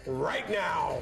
Right now.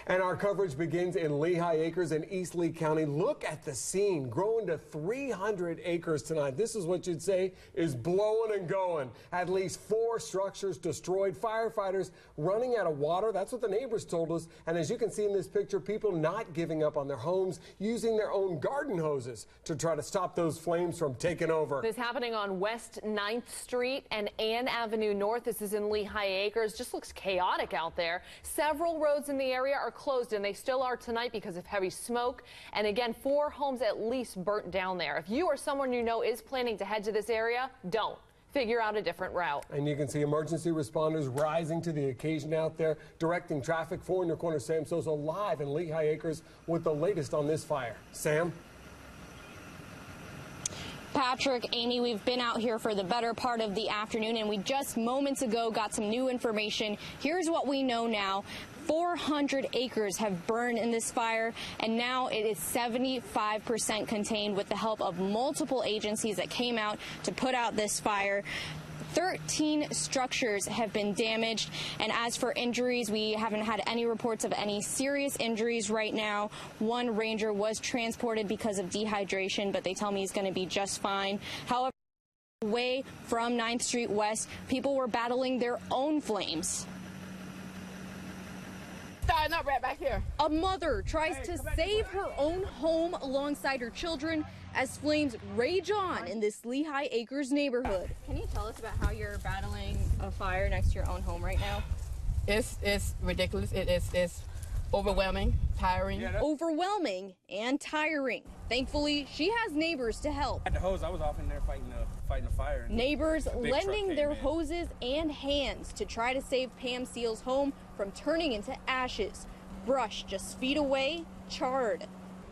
And our coverage begins in Lehigh Acres in East Lee County. Look at the scene, growing to 300 acres tonight. This is what you'd say is blowing and going. At least 4 structures destroyed, firefighters running out of water. That's what the neighbors told us. And as you can see in this picture, people not giving up on their homes, using their own garden hoses to try to stop those flames from taking over. This happening on West 9th Street and Ann Avenue North. This is in Lehigh Acres. Just looks chaotic out there. Several roads in the area are closed, and they still are tonight because of heavy smoke. And again, 4 homes at least burnt down there. If you or someone you know is planning to head to this area, don't. Figure out a different route. And you can see emergency responders rising to the occasion out there, directing traffic. 4 in your corner, Sam Sosa live in Lehigh Acres with the latest on this fire. Sam? Patrick, Amy, we've been out here for the better part of the afternoon, and we just moments ago got some new information. Here's what we know now. 400 acres have burned in this fire, and now it is 75% contained with the help of multiple agencies that came out to put out this fire. 13 structures have been damaged, and as for injuries, we haven't had any reports of any serious injuries right now. One ranger was transported because of dehydration, but they tell me he's going to be just fine. However, away from 9th Street West, people were battling their own flames. Starting up right back here. A mother tries to save her own home alongside her children as flames rage on in this Lehigh Acres neighborhood. Can you tell us about how you're battling a fire next to your own home right now? It's ridiculous. It's overwhelming, tiring. Overwhelming and tiring. Thankfully, she has neighbors to help. At the hose, I was off in there fighting the fire. Neighbors lending their hoses and hands to try to save Pam Seal's home from turning into ashes. Brush just feet away, charred.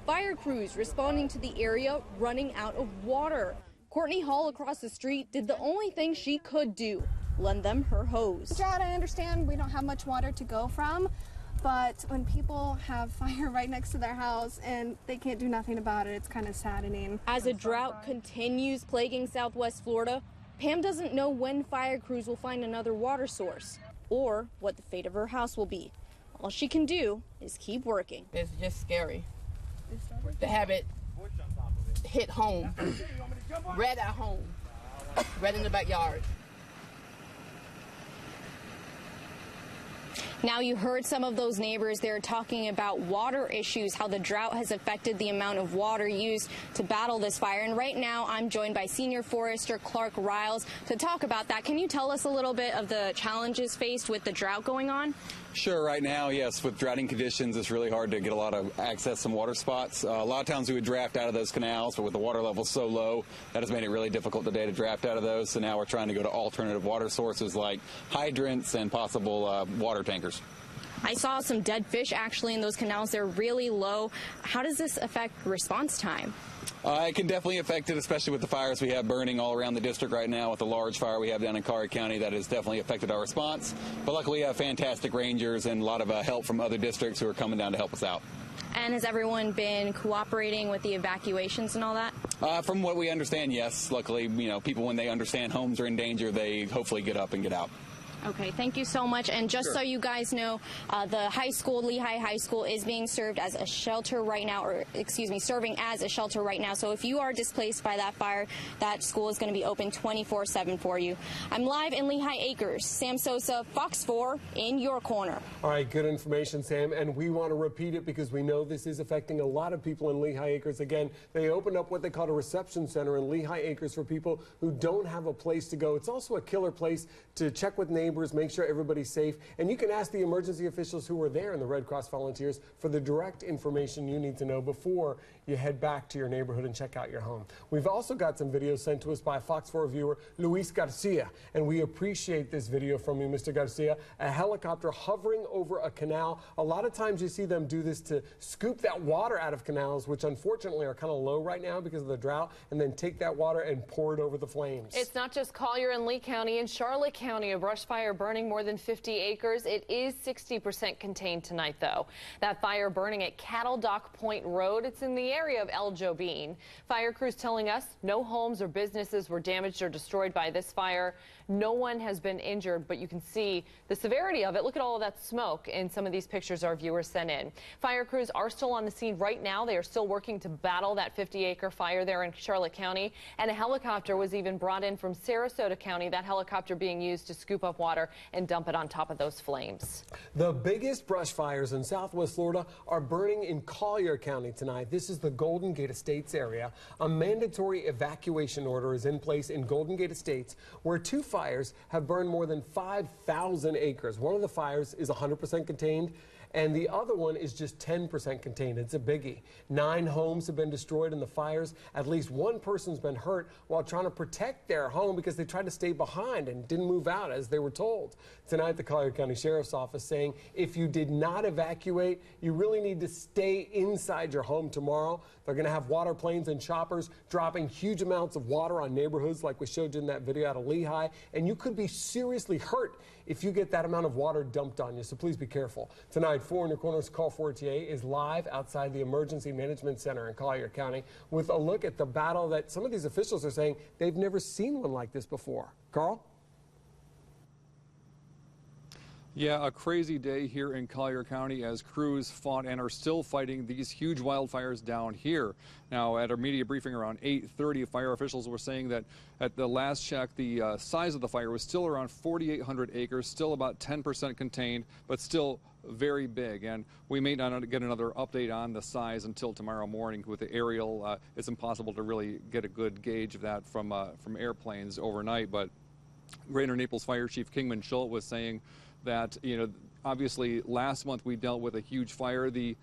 Fire crews responding to the area running out of water. Courtney Hall across the street did the only thing she could do, lend them her hose. Drought, I understand we don't have much water to go from, but when people have fire right next to their house and they can't do nothing about it, it's kind of saddening. As a drought continues plaguing Southwest Florida, Pam doesn't know when fire crews will find another water source or what the fate of her house will be. All she can do is keep working. It's just scary to have it hit home, right at home, right in the backyard. Now you heard some of those neighbors. They're talking about water issues, how the drought has affected the amount of water used to battle this fire. And right now I'm joined by Senior Forester Clark Riles to talk about that. Can you tell us a little bit of the challenges faced with the drought going on? Sure. Right now, yes, with droughting conditions, it's really hard to get a lot of access some water spots. A lot of times we would draft out of those canals, but with the water level so low, that has made it really difficult today to draft out of those. So now we're trying to go to alternative water sources like hydrants and possible water tankers. I saw some dead fish actually in those canals. They're really low. How does this affect response time? It can definitely affect it, especially with the fires we have burning all around the district right now. With the large fire we have down in Curry County, that has definitely affected our response. But luckily, we have fantastic rangers and a lot of help from other districts who are coming down to help us out. And has everyone been cooperating with the evacuations and all that? From what we understand, yes. Luckily, people, when they understand homes are in danger, they hopefully get up and get out. Okay, thank you so much. And just so you guys know, the high school, Lehigh High School, is being served as a shelter right now, or excuse me, serving as a shelter right now. So if you are displaced by that fire, that school is going to be open 24/7 for you. I'm live in Lehigh Acres. Sam Sosa, Fox 4, in your corner. All right, good information, Sam. And we want to repeat it because we know this is affecting a lot of people in Lehigh Acres. Again, they opened up what they call a reception center in Lehigh Acres for people who don't have a place to go. It's also a killer place to check with neighbors, make sure everybody's safe, and you can ask the emergency officials who were there and the Red Cross volunteers for the direct information you need to know before you head back to your neighborhood and check out your home. We've also got some videos sent to us by a Fox 4 viewer, Luis Garcia, and we appreciate this video from you, Mr. Garcia. A helicopter hovering over a canal. A lot of times you see them do this to scoop that water out of canals, which unfortunately are kind of low right now because of the drought, and then take that water and pour it over the flames. It's not just Collier and Lee County. In Charlotte County, a brush fire burning more than 50 acres. It is 60% contained tonight, though. That fire burning at Cattle Dock Point Road. It's in the area of El Jobin. Fire crews telling us no homes or businesses were damaged or destroyed by this fire. No one has been injured, but you can see the severity of it. Look at all of that smoke in some of these pictures our viewers sent in. Fire crews are still on the scene right now. They are still working to battle that 50-acre fire there in Charlotte County, and a helicopter was even brought in from Sarasota County, that helicopter being used to scoop up water and dump it on top of those flames. The biggest brush fires in southwest Florida are burning in Collier County tonight. This is the Golden Gate Estates area. A mandatory evacuation order is in place in Golden Gate Estates, where 2 fires have burned more than 5,000 acres. One of the fires is 100% contained, and the other one is just 10% contained. It's a biggie. 9 homes have been destroyed in the fires. At least 1 person's been hurt while trying to protect their home because they tried to stay behind and didn't move out as they were told. Tonight, the Collier County Sheriff's Office saying if you did not evacuate, you really need to stay inside your home tomorrow. They're going to have water planes and choppers dropping huge amounts of water on neighborhoods like we showed you in that video out of Lehigh, and you could be seriously hurt if you get that amount of water dumped on you, so please be careful. Tonight, 4 in Your Corner's Call 4TA is live outside the Emergency Management Center in Collier County with a look at the battle that some of these officials are saying they've never seen one like this before. Carl? Yeah, a crazy day here in Collier County as crews fought and are still fighting these huge wildfires down here. Now, at our media briefing around 8:30, fire officials were saying that at the last check, the size of the fire was still around 4,800 acres, still about 10% contained, but still very big. And we may not get another update on the size until tomorrow morning with the aerial. It's impossible to really get a good gauge of that from airplanes overnight. But Greater Naples Fire Chief Kingman Schultz was saying that, obviously last month we dealt with a huge fire, the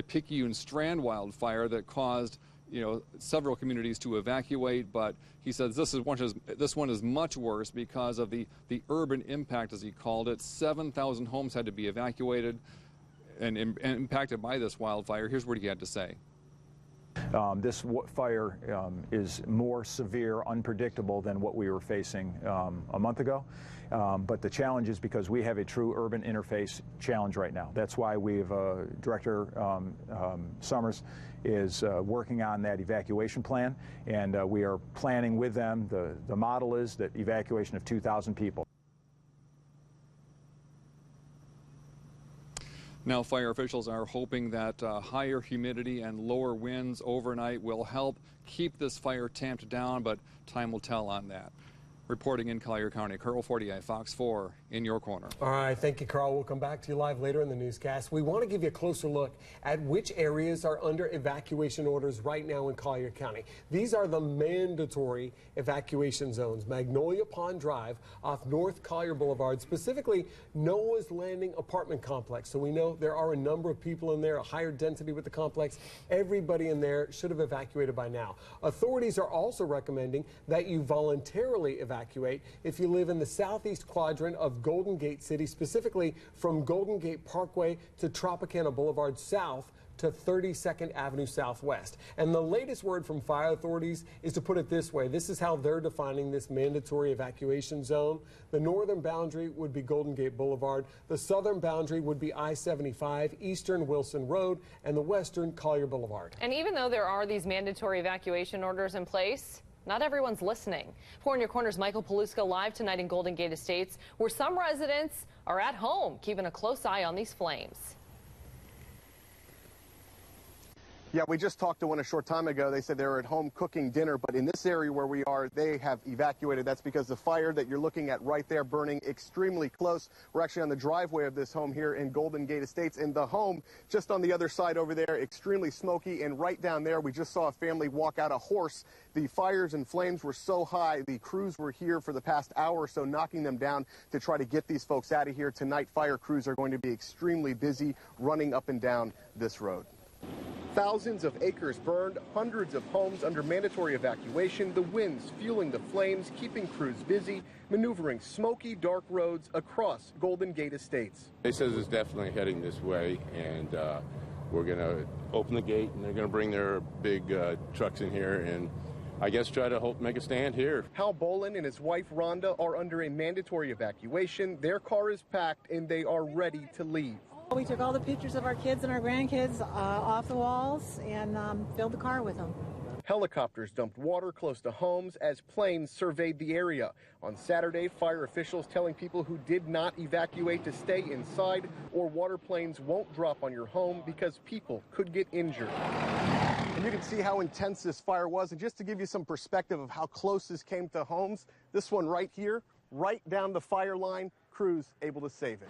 Picayune Strand wildfire that caused, several communities to evacuate. But he says this one is much worse because of the urban impact, as he called it. 7,000 homes had to be evacuated and impacted by this wildfire. Here's what he had to say. This fire is more severe, unpredictable than what we were facing a month ago. But the challenge is because we have a true urban interface challenge right now. That's why we've, Director Summers is working on that evacuation plan, and we are planning with them. The model is that evacuation of 2,000 people. Now, fire officials are hoping that higher humidity and lower winds overnight will help keep this fire tamped down, but time will tell on that. Reporting in Collier County, Carl Fortier, Fox 4, in your corner. All right, thank you, Carl. We'll come back to you live later in the newscast. We want to give you a closer look at which areas are under evacuation orders right now in Collier County. These are the mandatory evacuation zones. Magnolia Pond Drive off North Collier Boulevard, specifically Noah's Landing apartment complex. So we know there are a number of people in there, a higher density with the complex. Everybody in there should have evacuated by now. Authorities are also recommending that you voluntarily evacuate if you live in the southeast quadrant of Golden Gate City, specifically from Golden Gate Parkway to Tropicana Boulevard south to 32nd Avenue Southwest. And the latest word from fire authorities is to put it this way. This is how they're defining this mandatory evacuation zone. The northern boundary would be Golden Gate Boulevard. The southern boundary would be I-75, eastern Wilson Road, and the western Collier Boulevard. And even though there are these mandatory evacuation orders in place, not everyone's listening. 4 in Your Corner's Michael Paluska live tonight in Golden Gate Estates, where some residents are at home keeping a close eye on these flames. Yeah, we just talked to one a short time ago. They said they were at home cooking dinner, but in this area where we are, they have evacuated. That's because the fire that you're looking at right there burning extremely close. We're actually on the driveway of this home here in Golden Gate Estates, and the home just on the other side over there, extremely smoky, and right down there, we just saw a family walk out a horse. The fires and flames were so high, the crews were here for the past hour or so knocking them down to try to get these folks out of here. Tonight, fire crews are going to be extremely busy running up and down this road. Thousands of acres burned, hundreds of homes under mandatory evacuation, the winds fueling the flames, keeping crews busy, maneuvering smoky, dark roads across Golden Gate Estates. They says it's definitely heading this way, and we're going to open the gate, and they're going to bring their big trucks in here and I guess try to make a stand here. Hal Bolin and his wife Rhonda are under a mandatory evacuation. Their car is packed and they are ready to leave. We took all the pictures of our kids and our grandkids off the walls and filled the car with them. Helicopters dumped water close to homes as planes surveyed the area. On Saturday, fire officials telling people who did not evacuate to stay inside, or water planes won't drop on your home because people could get injured. And you can see how intense this fire was. And just to give you some perspective of how close this came to homes, this one right here, right down the fire line, crews able to save it.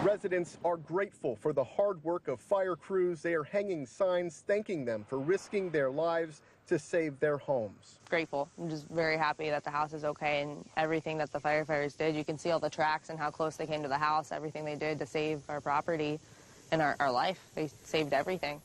Residents are grateful for the hard work of fire crews. They are hanging signs thanking them for risking their lives to save their homes. Grateful. I'm just very happy that the house is okay and everything that the firefighters did. You can see all the tracks and how close they came to the house, everything they did to save our property and our life. They saved everything.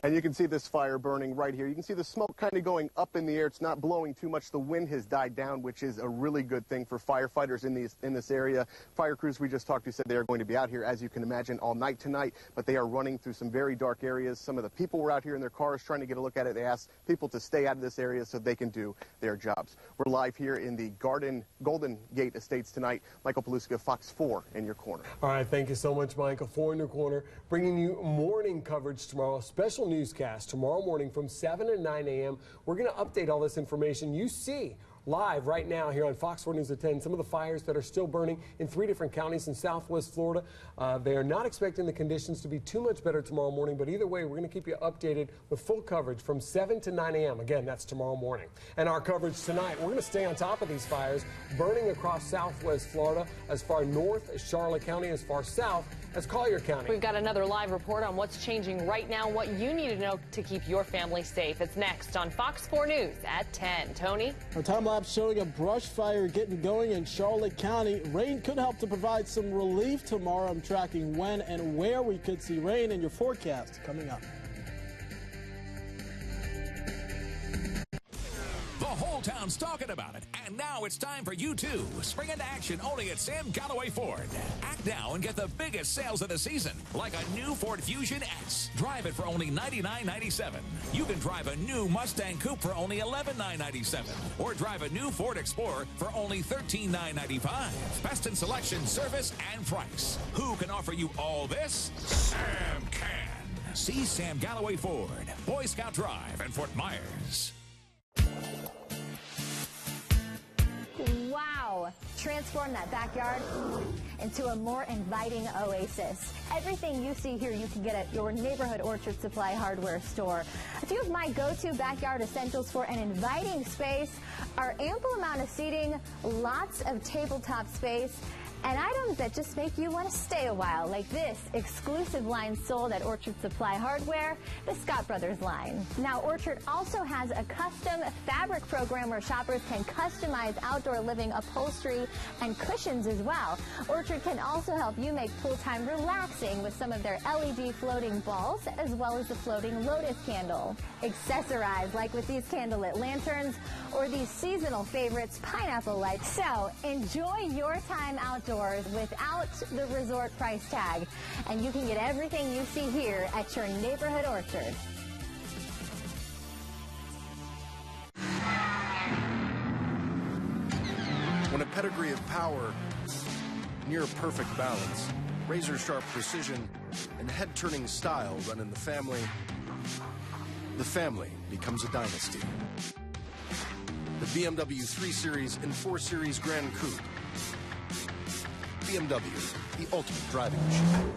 And you can see this fire burning right here. You can see the smoke kind of going up in the air. It's not blowing too much. The wind has died down, which is a really good thing for firefighters in this area. Fire crews we just talked to said they are going to be out here, as you can imagine, all night tonight, but they are running through some very dark areas. Some of the people were out here in their cars trying to get a look at it. They asked people to stay out of this area so they can do their jobs. We're live here in the Golden Gate Estates tonight. Michael Paluska, Fox 4 in your corner. All right, thank you so much, Michael. 4 in your corner, bringing you morning coverage tomorrow. Special newscast tomorrow morning from 7 to 9 a.m. We're going to update all this information you see live right now here on Fox 4 News at 10. Some of the fires that are still burning in 3 different counties in southwest Florida. They are not expecting the conditions to be too much better tomorrow morning, but either way, we're going to keep you updated with full coverage from 7 to 9 a.m. Again, that's tomorrow morning. And our coverage tonight, we're going to stay on top of these fires burning across southwest Florida, as far north as Charlotte County, as far south as Collier County. We've got another live report on what's changing right now, what you need to know to keep your family safe. It's next on Fox 4 News at 10. Tony? Our time lapse showing a brush fire getting going in Charlotte County. Rain could help to provide some relief tomorrow. I'm tracking when and where we could see rain in your forecast coming up. The whole town's talking about it, and now it's time for you too. Spring into action only at Sam Galloway Ford. Act now and get the biggest sales of the season, like a new Ford Fusion S. Drive it for only $99.97. You can drive a new Mustang Coupe for only $11,997, or drive a new Ford Explorer for only $13,995. Best in selection, service, and price. Who can offer you all this? Sam can. See Sam Galloway Ford, Boy Scout Drive, and Fort Myers. Wow! Transform that backyard into a more inviting oasis. Everything you see here you can get at your neighborhood Orchard Supply hardware store. A few of my go-to backyard essentials for an inviting space are ample amount of seating, lots of tabletop space, and items that just make you want to stay a while, like this exclusive line sold at Orchard Supply Hardware, the Scott Brothers line. Now, Orchard also has a custom fabric program where shoppers can customize outdoor living upholstery and cushions as well. Orchard can also help you make pool time relaxing with some of their LED floating balls, as well as the floating lotus candle. Accessorize, like with these candlelit lanterns or these seasonal favorites, pineapple lights. So, enjoy your time outdoors without the resort price tag, and you can get everything you see here at your neighborhood Orchard. When a pedigree of power, near perfect balance, razor-sharp precision, and head-turning style run in the family becomes a dynasty. The BMW 3 Series and 4 Series Grand Coupe. BMW, the ultimate driving machine.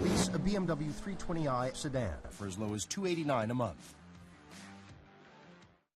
Lease a BMW 320i sedan for as low as $289 a month.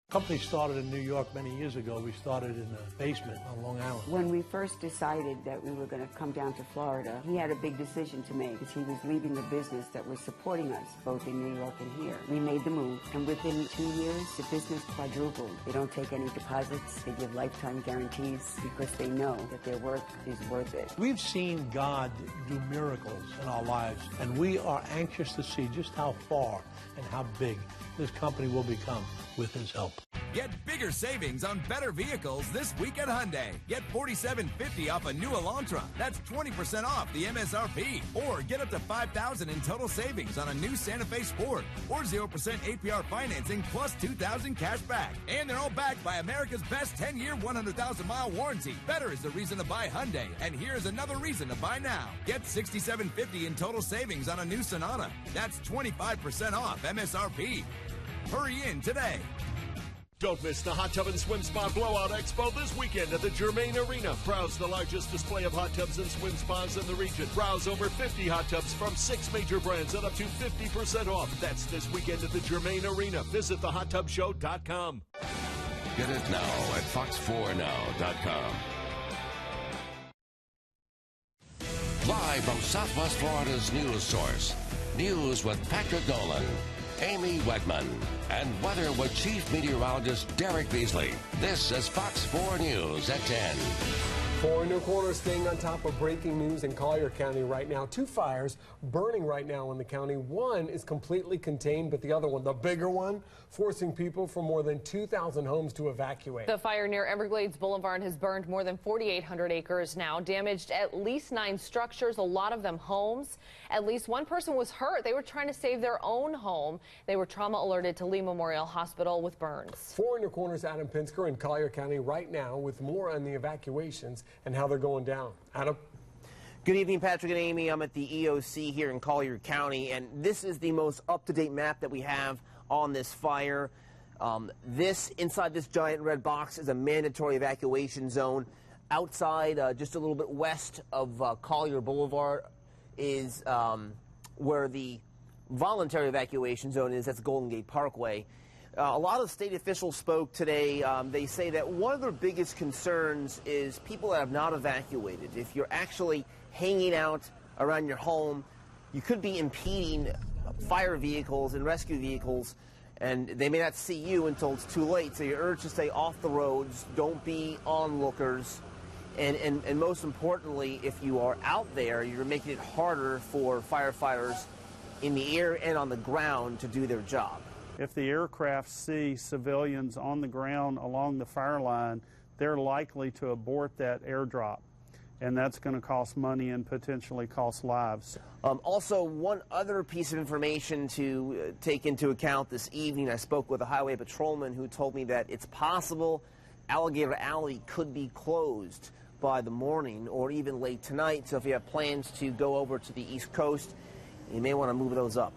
The company started in New York many years ago. We started in a basement on Long Island. When we first decided that we were going to come down to Florida, he had a big decision to make because he was leaving a business that was supporting us both in New York and here. We made the move, and within 2 years, the business quadrupled. They don't take any deposits. They give lifetime guarantees because they know that their work is worth it. We've seen God do miracles in our lives, and we are anxious to see just how far and how big this company will become with his help. Get bigger savings on better vehicles this week at Hyundai. Get $4,750 off a new Elantra. That's 20% off the MSRP. Or get up to $5,000 in total savings on a new Santa Fe Sport. Or 0% APR financing plus $2,000 cash back. And they're all backed by America's best 10-year, 100,000-mile warranty. Better is the reason to buy Hyundai. And here's another reason to buy now. Get $6,750 in total savings on a new Sonata. That's 25% off MSRP. Hurry in today. Don't miss the Hot Tub and Swim Spa Blowout Expo this weekend at the Germain Arena. Browse the largest display of hot tubs and swim spas in the region. Browse over 50 hot tubs from 6 major brands at up to 50% off. That's this weekend at the Germain Arena. Visit thehottubshow.com. Get it now at fox4now.com. Live from Southwest Florida's news source. News with Patrick Nolan, Amy Wedman, and weather with Chief Meteorologist Derek Beasley. This is Fox 4 News at 10. 4 in your corner, staying on top of breaking news in Collier County right now. 2 fires burning right now in the county. One is completely contained, but the other one, the bigger one, forcing people from more than 2,000 homes to evacuate. The fire near Everglades Boulevard has burned more than 4,800 acres now, damaged at least 9 structures, a lot of them homes. At least one person was hurt. They were trying to save their own home. They were trauma alerted to Lee Memorial Hospital with burns. 4 in your corner's Adam Pinsker in Collier County right now with more on the evacuations and how they're going down. Adam? Good evening, Patrick and Amy. I'm at the EOC here in Collier County, and this is the most up-to-date map that we have on this fire. Inside this giant red box is a mandatory evacuation zone. Outside, just a little bit west of Collier Boulevard, is where the voluntary evacuation zone is. That's Golden Gate Parkway. A lot of state officials spoke today. They say that one of their biggest concerns is people that have not evacuated. If you're actually hanging out around your home, you could be impeding fire vehicles and rescue vehicles, and they may not see you until it's too late. So you're urged to stay off the roads, don't be onlookers, and most importantly, if you are out there, you're making it harder for firefighters in the air and on the ground to do their job. If the aircraft see civilians on the ground along the fire line, they're likely to abort that airdrop, and that's going to cost money and potentially cost lives. Also, one other piece of information to take into account this evening, I spoke with a highway patrolman who told me that it's possible Alligator Alley could be closed by the morning or even late tonight, so if you have plans to go over to the East Coast, you may want to move those up.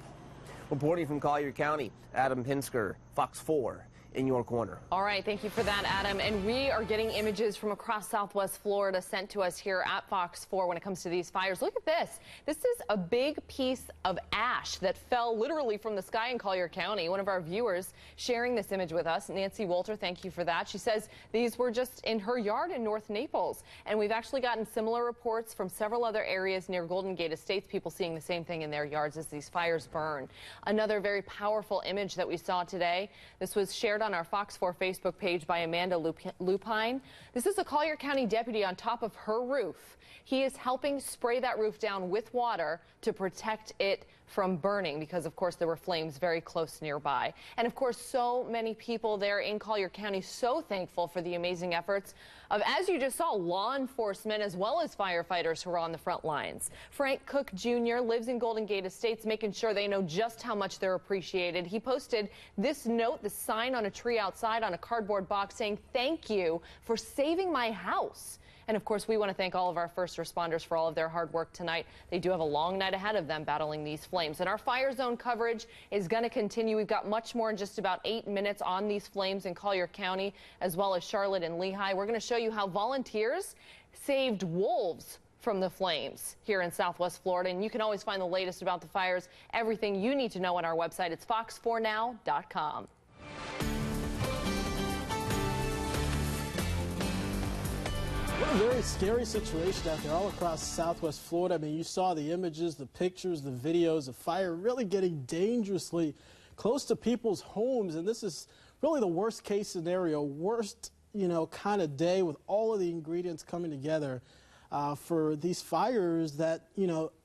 Reporting from Collier County, Adam Pinsker, Fox 4 in your corner. All right, thank you for that, Adam. And we are getting images from across Southwest Florida sent to us here at Fox 4 when it comes to these fires. Look at this. This is a big piece of ash that fell literally from the sky in Collier County. One of our viewers sharing this image with us, Nancy Walter, thank you for that. She says these were just in her yard in North Naples. And we've actually gotten similar reports from several other areas near Golden Gate Estates, people seeing the same thing in their yards as these fires burn. Another very powerful image that we saw today. This was shared on our Fox 4 Facebook page by Amanda Lupine. This is a Collier County deputy on top of her roof. He is helping spray that roof down with water to protect it from burning because, of course, there were flames very close nearby. And, of course, so many people there in Collier County so thankful for the amazing efforts of, as you just saw, law enforcement as well as firefighters who are on the front lines. Frank Cook Jr. lives in Golden Gate Estates, making sure they know just how much they're appreciated. He posted this note, the sign on a tree outside on a cardboard box saying, "Thank you for saving my house." And, of course, we want to thank all of our first responders for all of their hard work tonight. They do have a long night ahead of them battling these flames. And our fire zone coverage is going to continue. We've got much more in just about 8 minutes on these flames in Collier County, as well as Charlotte and Lehigh. We're going to show you how volunteers saved wolves from the flames here in Southwest Florida. And you can always find the latest about the fires, everything you need to know on our website. It's fox4now.com. What a very scary situation out there all across Southwest Florida. I mean, you saw the images, the pictures, the videos of fire really getting dangerously close to people's homes. And this is really the worst case scenario, worst, kind of day with all of the ingredients coming together for these fires that,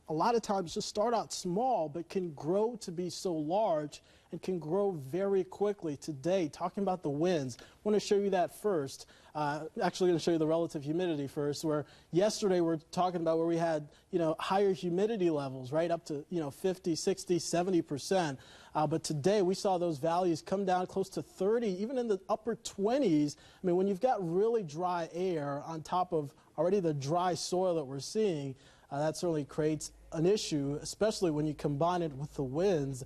a lot of times just start out small but can grow to be so large and can grow very quickly. Today, talking about the winds, I want to show you that first. Actually going to show you the relative humidity first, where yesterday we're talking about where we had, higher humidity levels, right, up to, 50, 60, 70%. But today we saw those values come down close to 30, even in the upper 20s. I mean, when you've got really dry air on top of already the dry soil that we're seeing, that certainly creates an issue, especially when you combine it with the winds.